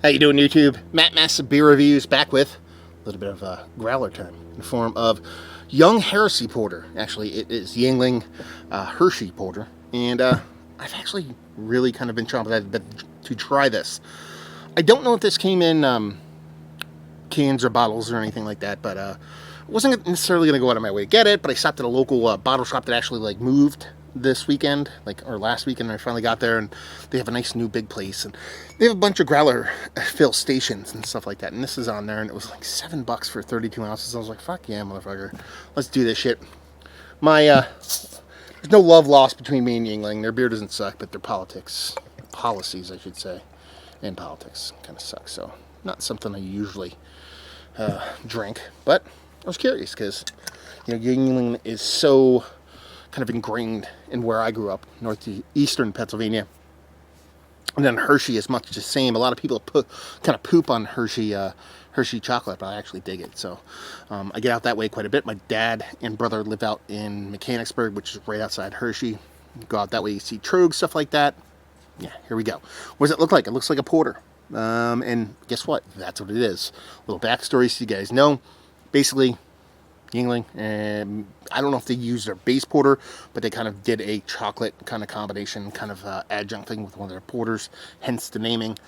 How you doing, YouTube? Matt Massive Beer Reviews back with a little bit of a growler time in the form of Young Hersey Porter. Actually, it is Yuengling Hershey Porter, and I've actually really kind of been chomping at the bit to try this. I don't know if this came in cans or bottles or anything like that, but I wasn't necessarily going to go out of my way to get it, but I stopped at a local bottle shop that actually moved this weekend, or last weekend. I finally got there, and they have a nice new big place, and they have a bunch of growler fill stations and stuff like that, and this is on there, and it was like $7 for 32 ounces. I was like, fuck yeah, motherfucker, let's do this shit. There's no love lost between me and Yuengling. Their beer doesn't suck, but their policies, I should say, and politics kind of suck, so not something I usually drink, but I was curious because Yuengling is so kind of ingrained in where I grew up, northeastern Pennsylvania, and then Hershey is much the same. A lot of people kind of poop on Hershey chocolate, but I actually dig it. So I get out that way quite a bit. My dad and brother live out in Mechanicsburg, which is right outside Hershey. Go out that way, you see Troog, stuff like that. Yeah, here we go. What does it look like? It looks like a porter. And guess what? That's what it is. A little backstory so you guys know. Basically, Yuengling, and I don't know if they used their base porter, but they kind of did a chocolate kind of combination, kind of adjunct thing with one of their porters, hence the naming.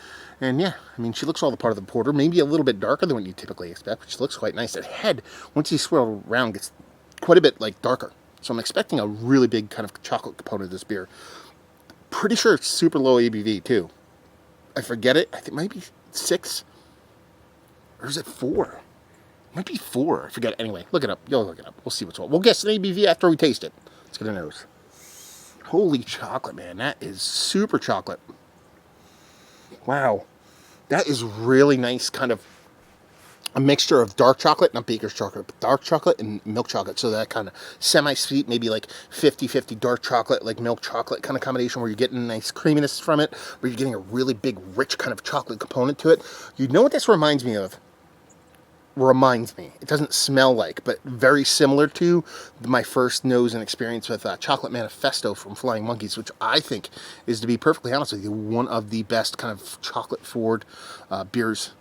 And yeah, I mean, she looks all the part of the porter, maybe a little bit darker than what you typically expect, but she looks quite nice. That head, once you swirl around, gets quite a bit darker. So I'm expecting a really big kind of chocolate component of this beer. Pretty sure it's super low ABV too. I forget it. I think it might be 6, or is it 4? Might be 4. I forget. Anyway, look it up. You'll look it up. We'll see what's what. We'll guess the ABV after we taste it. Let's get a nose. Holy chocolate, man. That is super chocolate. Wow. That is really nice, kind of a mixture of dark chocolate, not baker's chocolate, but dark chocolate and milk chocolate. So that kind of semi-sweet, maybe like 50-50 dark chocolate, like milk chocolate kind of combination where you're getting a nice creaminess from it, where you're getting a really big, rich kind of chocolate component to it. You know what this reminds me of? It doesn't smell like, but very similar to my first nose and experience with Chocolate Manifesto from Flying Monkeys, which I think is, to be perfectly honest with you, one of the best kind of chocolate forward beers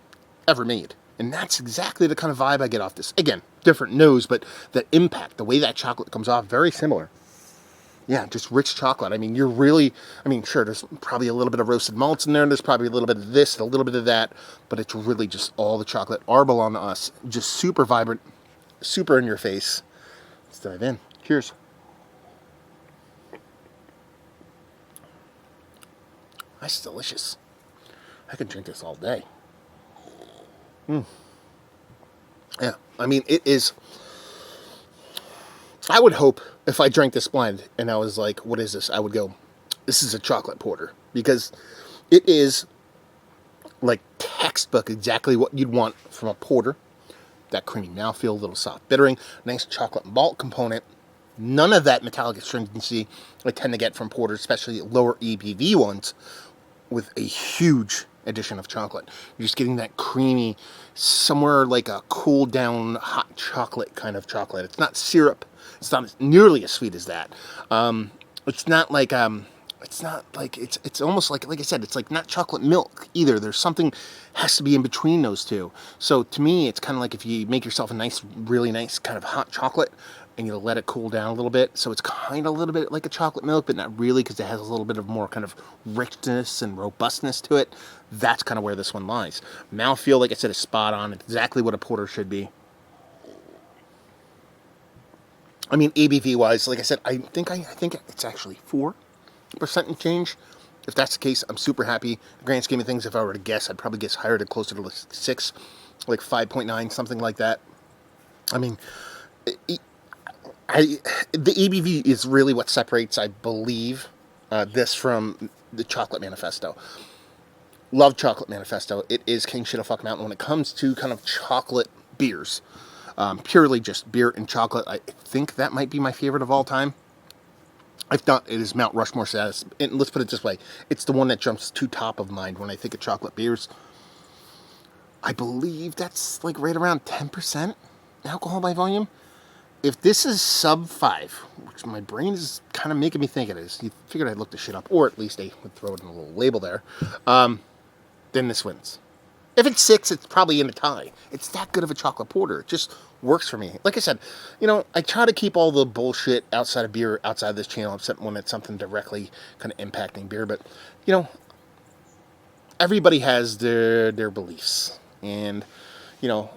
ever made. And that's exactly the kind of vibe I get off this. Again, different nose, but the impact, the way that chocolate comes off, very similar. Yeah, just rich chocolate. I mean, sure, there's probably a little bit of roasted malts in there, and there's probably a little bit of this, a little bit of that, but it's really just all the chocolate. Arbol on us, just super vibrant, super in your face. Let's dive in. Cheers. That's delicious. I could drink this all day. Yeah, I mean, it is. I would hope if I drank this blind and I was like, what is this? I would go, this is a chocolate porter. Because it is like textbook exactly what you'd want from a porter. That creamy mouthfeel, a little soft bittering, nice chocolate malt component. None of that metallic astringency I tend to get from porters, especially lower ABV ones, with a huge addition of chocolate. You're just getting that creamy, somewhere like a cooled down hot chocolate kind of chocolate. It's not syrup. It's not nearly as sweet as that. It's not like it's almost like I said, it's like not chocolate milk either. There's something has to be in between those two. So to me, it's kind of like if you make yourself a nice, really nice kind of hot chocolate and you let it cool down a little bit. So it's kind of a little bit like a chocolate milk, but not really, because it has a little bit of more kind of richness and robustness to it. That's kind of where this one lies. Mouthfeel, like I said, is spot on. It's exactly what a porter should be. I mean, ABV wise, like I said, I think it's actually 4% and change. If that's the case, I'm super happy. The grand scheme of things, if I were to guess, I'd probably guess higher, to closer to 6, like 5.9, something like that. I mean, the ABV is really what separates, I believe, this from the Chocolate Manifesto. Love Chocolate Manifesto. It is King Shit Fuck Mountain when it comes to kind of chocolate beers. Purely just beer and chocolate. I think that might be my favorite of all time. If not, it is Mount Rushmore status. And let's put it this way. It's the one that jumps to top of mind when I think of chocolate beers. I believe that's like right around 10% alcohol by volume. If this is sub 5, which my brain is kind of making me think it is, you figured I'd look this shit up, or at least they would throw it in a little label there, then this wins. If it's 6, it's probably in a tie. It's that good of a chocolate porter. It just works for me. Like I said, I try to keep all the bullshit outside of beer outside of this channel, except when it's something directly kind of impacting beer. But, everybody has their beliefs. And,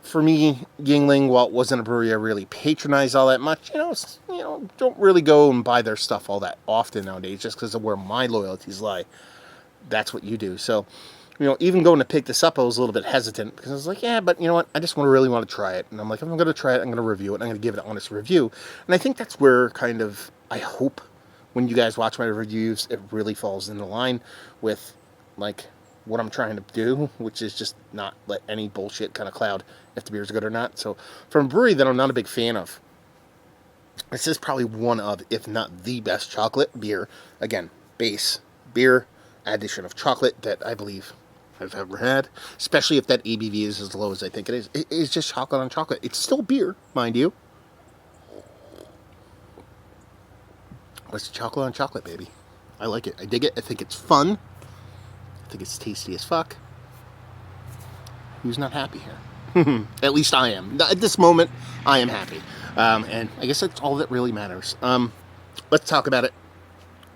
for me, Yuengling, while it wasn't a brewery I really patronized all that much, don't really go and buy their stuff all that often nowadays, just because of where my loyalties lie. That's what you do. So, even going to pick this up, I was a little bit hesitant, because I was like, yeah, but you know what? I just really want to try it. And I'm like, if I'm going to try it, I'm going to review it, and I'm going to give it an honest review. And I think that's where kind of, I hope, when you guys watch my reviews, it really falls into line with, like, what I'm trying to do, which is just not let any bullshit kind of cloud if the beer's good or not. So, from a brewery that I'm not a big fan of, this is probably one of, if not the best chocolate beer. Again, base beer, addition of chocolate that I believe I've ever had. Especially if that ABV is as low as I think it is. It is just chocolate on chocolate. It's still beer, mind you. But it's chocolate on chocolate, baby. I like it. I dig it. I think it's fun. I think it's tasty as fuck. Who's not happy here? At least I am. At this moment, I am happy. And I guess that's all that really matters. Let's talk about it.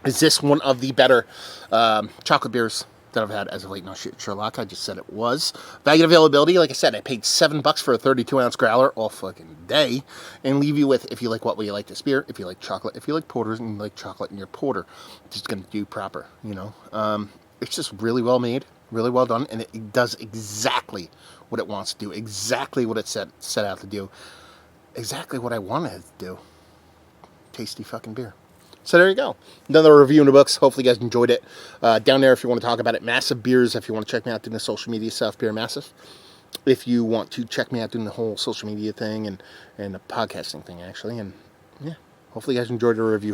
Is this one of the better chocolate beers that I've had as of late? No shit, Sherlock. I just said it was. Value availability, like I said, I paid $7 for a 32-ounce growler all fucking day. And leave you with, if you like what way you like this beer, if you like chocolate, if you like porters, and you like chocolate in your porter, it's just going to do proper, It's just really well made, really well done, and it does exactly what it wants to do, exactly what it set out to do, exactly what I wanted it to do. Tasty fucking beer. So there you go. Another review in the books. Hopefully you guys enjoyed it. Down there, if you want to talk about it, Massive Beers. If you want to check me out doing the social media stuff, Beer Massive. If you want to check me out doing the whole social media thing and the podcasting thing, actually. And yeah, hopefully you guys enjoyed the review.